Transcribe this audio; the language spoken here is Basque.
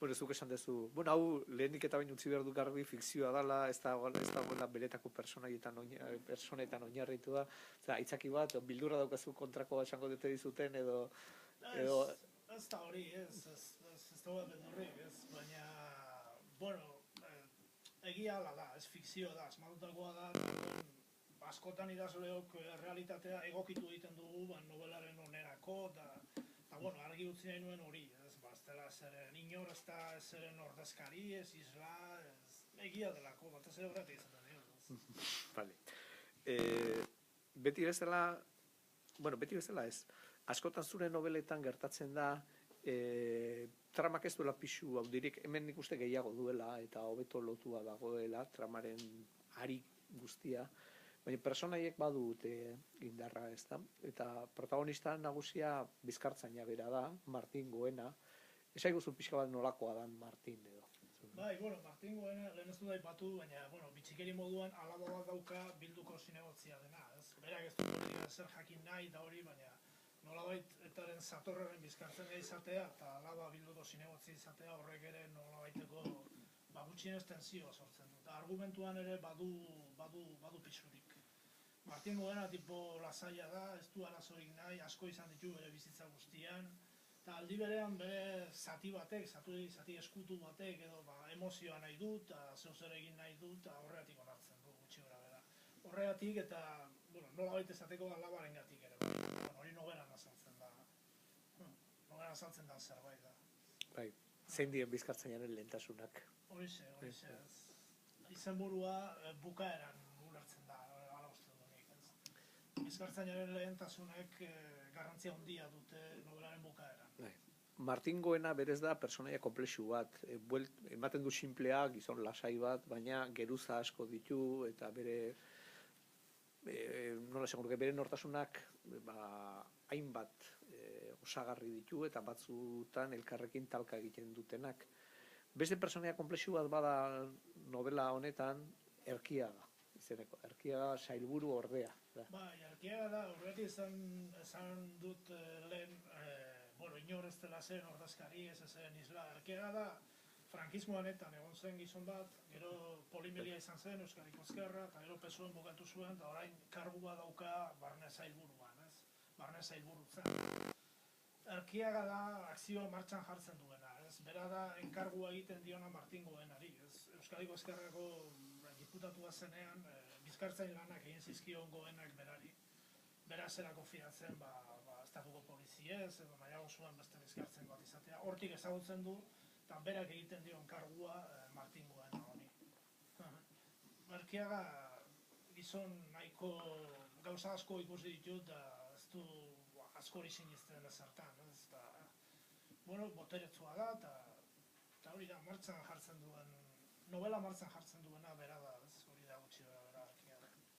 Bueno, zuk esan duzu, bueno, hau lehenik eta bain utzi behar du garbi fikzioa dela, ez dagoela beretako personetan oinarritua, aitzaki bat, bildurra daukazu kontrako esango dute dizuten, edo... Ez da hori, ez da beldurrik, ez, baina, bueno, egia ala da, ez fikzioa da, esmatutakoa da, askotan idazleok realitatea egokitu egiten dugu, novelaren onerako, eta, bueno, argi utzi nahi nuen hori, ez dela zeren inor, ez da zeren ordezkari, ez isla, egia delako, bat ez horretik izaten dira. Vale. Beti bezala ez, askotan zure nobeletan gertatzen da, tramak ez duela pixu haudirik, hemen nik uste gehiago duela, eta hobeto lotua dagoela, tramaren ari guztia, baina personaiek badute indarra, ez da? Eta protagonista nagusia bizkartzaina bera da, Martin Goena. Ez aiguzu pixka bat nolakoa dan Martin, edo? Bai, bueno, Martin Goena lehen ez du daipatu, baina, bueno, bitxikeri moduan alaba bat dauka bilduko zinegotzia dena, ez? Berak ez du politika zer jakin nahi da hori, baina nolabait etaren zatorraren bizkartzen izatea, eta alaba bilduko zinegotzi izatea horrek ere nolabaiteko gutxienez tentsioa sortzen du. Eta argumentuan ere badu pixurik. Martin Goena tipo lasaia da, ez du arazorik nahi, asko izan ditu bere bizitza guztian, eta aldi berean bere zati batek, zati eskutu batek, edo emozioa nahi dut, eta zeu zer egin nahi dut, eta horregatik onartzen du gutxi gora bera. Horregatik eta, bueno, nolabait ezateko alabaren gatik ere, hori nobelan azaltzen da. Nobelan azaltzen da zerbait da. Bai, zein dien bizkartzainaren lehentasunak. Horixe. Izenburua bukaeran ulertzen da, ala uste dunik. Bizkartzainaren lehentasunek garrantzia handia dute nobelaren bukaeran. Martin Goena berez da personaia komplexu bat, ematen du simplea, gizon lasai bat, baina geruza asko ditu, eta bere bere nortasunak hainbat osagarri ditu, eta batzutan elkarrekin talka egiten dutenak. Beste personaia komplexu bat bada novela honetan, Erkiaga. Erkiaga sailburu ordea. Bai, Erkiaga da, horretik esan dut lehen, inor ez dela zen ordezkari, ez zen isla. Erkiaga da, frankismoanetan egon zen gizon bat, gero polimilia izan zen, Euskadiko Ezkerra, eta gero PSOEn bukatu zuen, eta orain kargua dauka barne sailburuan, ez? Barne sailburu zen. Erkiaga da akzioa martxan jartzen duena, ez? Bera da enkargua egiten diona Martin Goenari, ez? Euskadiko Ezkerrako diputatua zenean, bizkartzain lanak egin zizkion Goenak berari. Bera zera konfiatzen, estatuko poliziez, edo nahiago zuen beste bizkartzen bat izatea. Hortik ezagutzen du, eta berak egiten dion kargua Martin Goena honi. Erkiaga gizon nahiko gauza asko ikusi ditut, ez du askori sinisten ezertan, ez da, boteretsua da, eta hori da, martxan jartzen duen, novela martxan jartzen duena bera da